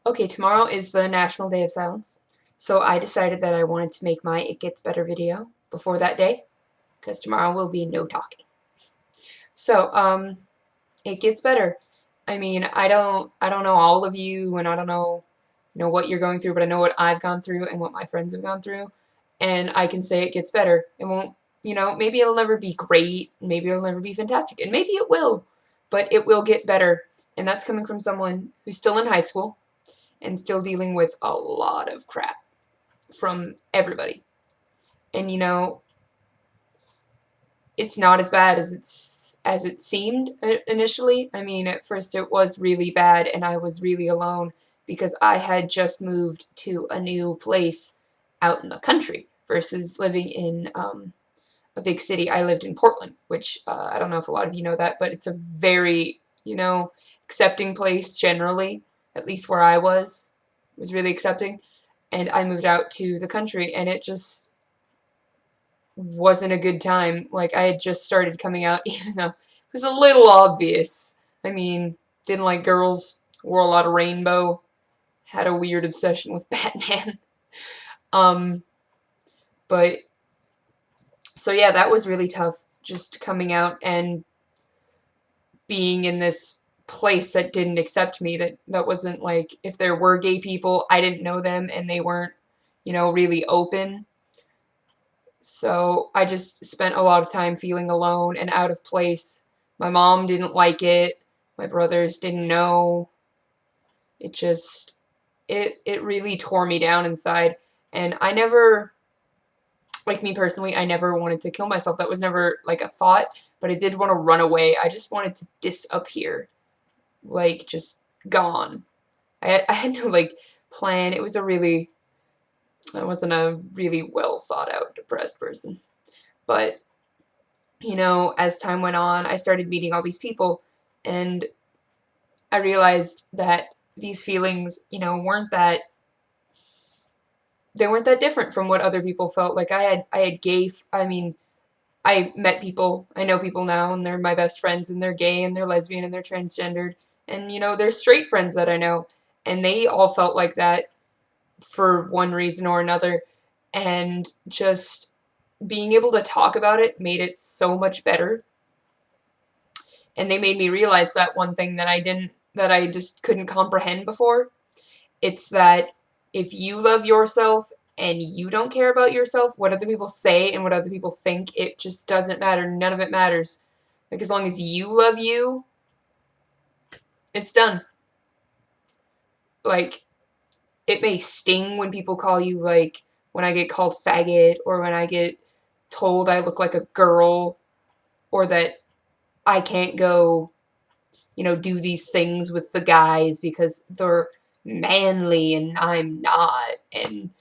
Okay, tomorrow is the National Day of Silence, so I decided that I wanted to make my It Gets Better video before that day, because tomorrow will be no talking. So, it gets better. I mean, I don't know all of you, and I don't know, what you're going through, but I know what I've gone through and what my friends have gone through, and I can say it gets better. It won't, maybe it'll never be great, maybe it'll never be fantastic, and maybe it will, but it will get better, and that's coming from someone who's still in high school and still dealing with a lot of crap from everybody. And it's not as bad as it seemed initially. I mean, at first it was really bad and I was really alone because I had just moved to a new place out in the country versus living in a big city. I lived in Portland, which I don't know if a lot of you know that, but it's a very, accepting place generally, at least where I was. It was really accepting. And I moved out to the country and it just wasn't a good time. Like, I had just started coming out, even though it was a little obvious. I mean, didn't like girls, wore a lot of rainbow, had a weird obsession with Batman. um, but, so yeah, that was really tough, just coming out and being in this place that didn't accept me, that wasn't like, if there were gay people, I didn't know them, and they weren't, really open. So I just spent a lot of time feeling alone and out of place. My mom didn't like it. My brothers didn't know. It just, it really tore me down inside. And I never, like me personally, I never wanted to kill myself. That was never like a thought, but I did want to run away. I just wanted to disappear. Like, just gone. I had no, like, plan. I wasn't a really well thought out depressed person. But as time went on, I started meeting all these people, and I realized that these feelings, they weren't that different from what other people felt. Like, I mean, I met people, I know people now, and they're my best friends, and they're gay, and they're lesbian, and they're transgendered, and, there's straight friends that I know, and they all felt like that for one reason or another, and just being able to talk about it made it so much better. And they made me realize that one thing that I just couldn't comprehend before. It's that if you love yourself and you don't care about yourself, what other people say and what other people think, it just doesn't matter. None of it matters. Like, as long as you love you, it's done. Like, it may sting when people call you, like, when I get called faggot, or when I get told I look like a girl, or that I can't go do these things with the guys because they're manly and I'm not. And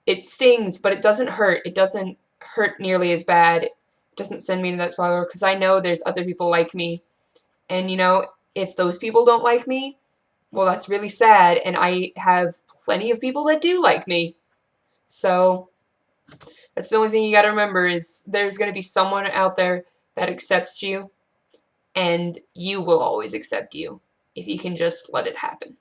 it stings, but it doesn't hurt. It doesn't hurt nearly as bad. It doesn't send me into that spiral because I know there's other people like me. And, if those people don't like me, well, that's really sad. And I have plenty of people that do like me. So that's the only thing you got to remember, is there's going to be someone out there that accepts you, and you will always accept you if you can just let it happen.